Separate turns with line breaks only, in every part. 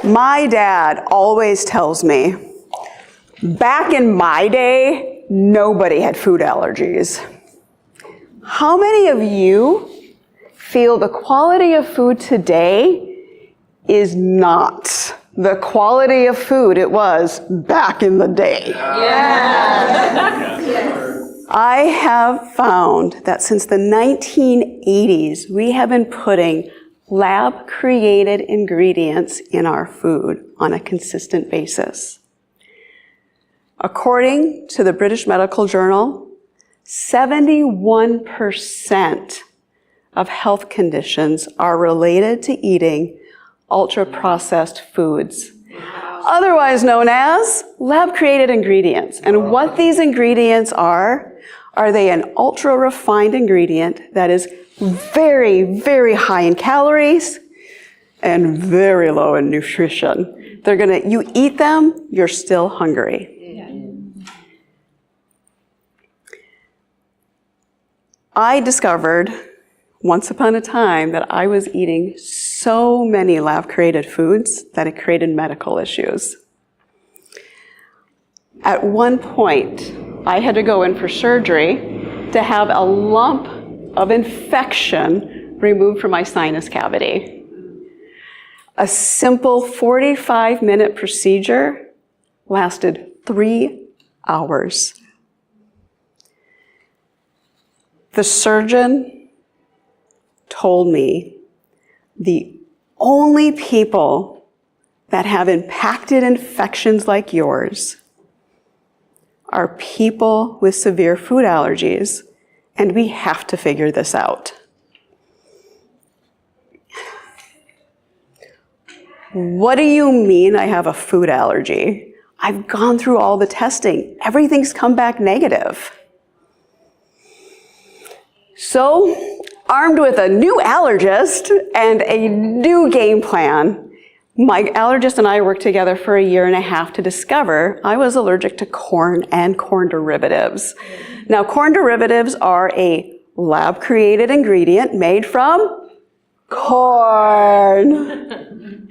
My dad always tells me, back in my day, nobody had food allergies. How many of you feel the quality of food today is not the quality of food it was back in the day? Yes. I have found that since the 1980s, we have been putting lab-created ingredients in our food on a consistent basis. According to the British Medical Journal, 71% of health conditions are related to eating ultra-processed foods, otherwise known as lab-created ingredients. And what these ingredients are they an ultra-refined ingredient that is very, very high in calories and very low in nutrition. You eat them, you're still hungry. I discovered once upon a time that I was eating so many lab-created foods that it created medical issues. At one point, I had to go in for surgery to have a lump of infection removed from my sinus cavity. A simple 45-minute procedure lasted 3 hours. The surgeon told me the only people that have impacted infections like yours are people with severe food allergies, and we have to figure this out. What do you mean I have a food allergy? I've gone through all the testing. Everything's come back negative. So, armed with a new allergist and a new game plan, my allergist and I worked together for 1.5 years to discover I was allergic to corn and corn derivatives. Now, corn derivatives are a lab-created ingredient made from corn.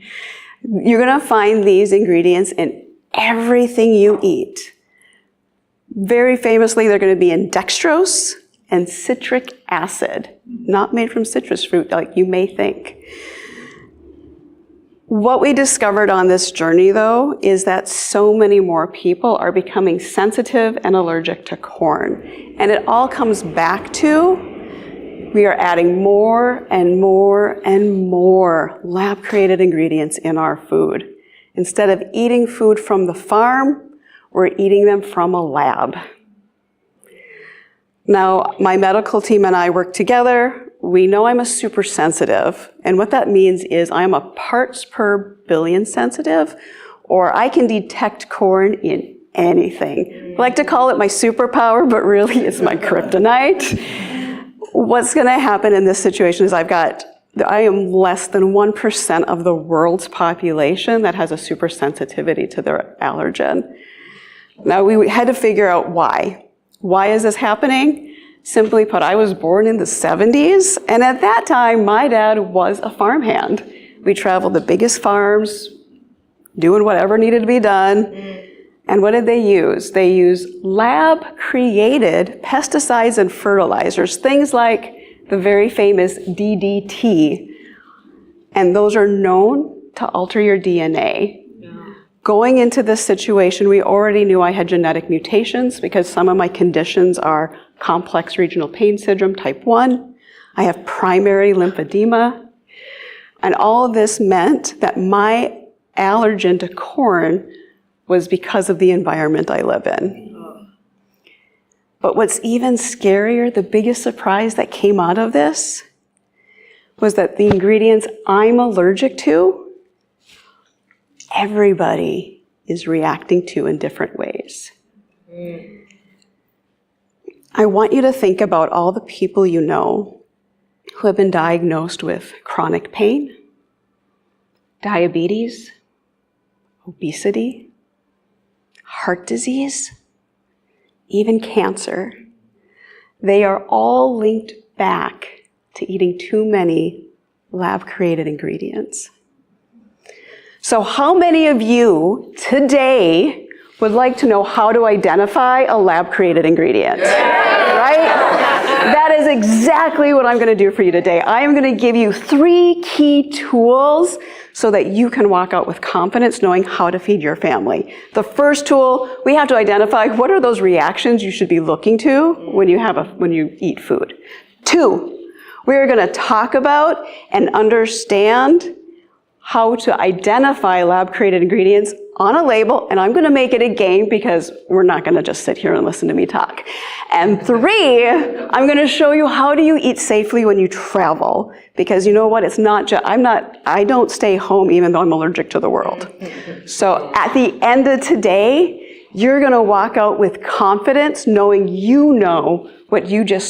You're going to find these ingredients in everything you eat. Very famously, they're going to be in dextrose and citric acid, not made from citrus fruit like you may think. What we discovered on this journey, though, is that so many more people are becoming sensitive and allergic to corn. And it all comes back to we are adding more and more and more lab-created ingredients in our food. Instead of eating food from the farm, we're eating them from a lab. Now, my medical team and I work together. We know I'm a super sensitive, and what that means is I'm a parts per billion sensitive, or I can detect corn in anything. I like to call it my superpower, but really it's my kryptonite. What's going to happen in this situation is I am less than 1% of the world's population that has a super sensitivity to their allergen. Now, we had to figure out why. Why is this happening? Simply put, I was born in the 70s, and at that time, my dad was a farmhand. We traveled the biggest farms, doing whatever needed to be done. And what did they use? They used lab-created pesticides and fertilizers, things like the very famous DDT. And those are known to alter your DNA. Going into this situation, we already knew I had genetic mutations because some of my conditions are complex regional pain syndrome type 1. I have primary lymphedema. And all of this meant that my allergen to corn was because of the environment I live in. But what's even scarier, the biggest surprise that came out of this was that the ingredients I'm allergic to, everybody is reacting to in different ways. I want you to think about all the people you know who have been diagnosed with chronic pain, diabetes, obesity, heart disease, even cancer. They are all linked back to eating too many lab-created ingredients. So how many of you today would like to know how to identify a lab-created ingredient? Right? That is exactly what I'm going to do for you today. I am going to give you 3 key tools so that you can walk out with confidence knowing how to feed your family. The first tool, we have to identify what are those reactions you should be looking to when you eat food. 2, we are going to talk about and understand how to identify lab-created ingredients on a label, and I'm going to make it a game because we're not going to just sit here and listen to me talk. And 3, I'm going to show you how do you eat safely when you travel, because you know what, it's not just, I don't stay home even though I'm allergic to the world. So at the end of today, you're going to walk out with confidence knowing you know what you just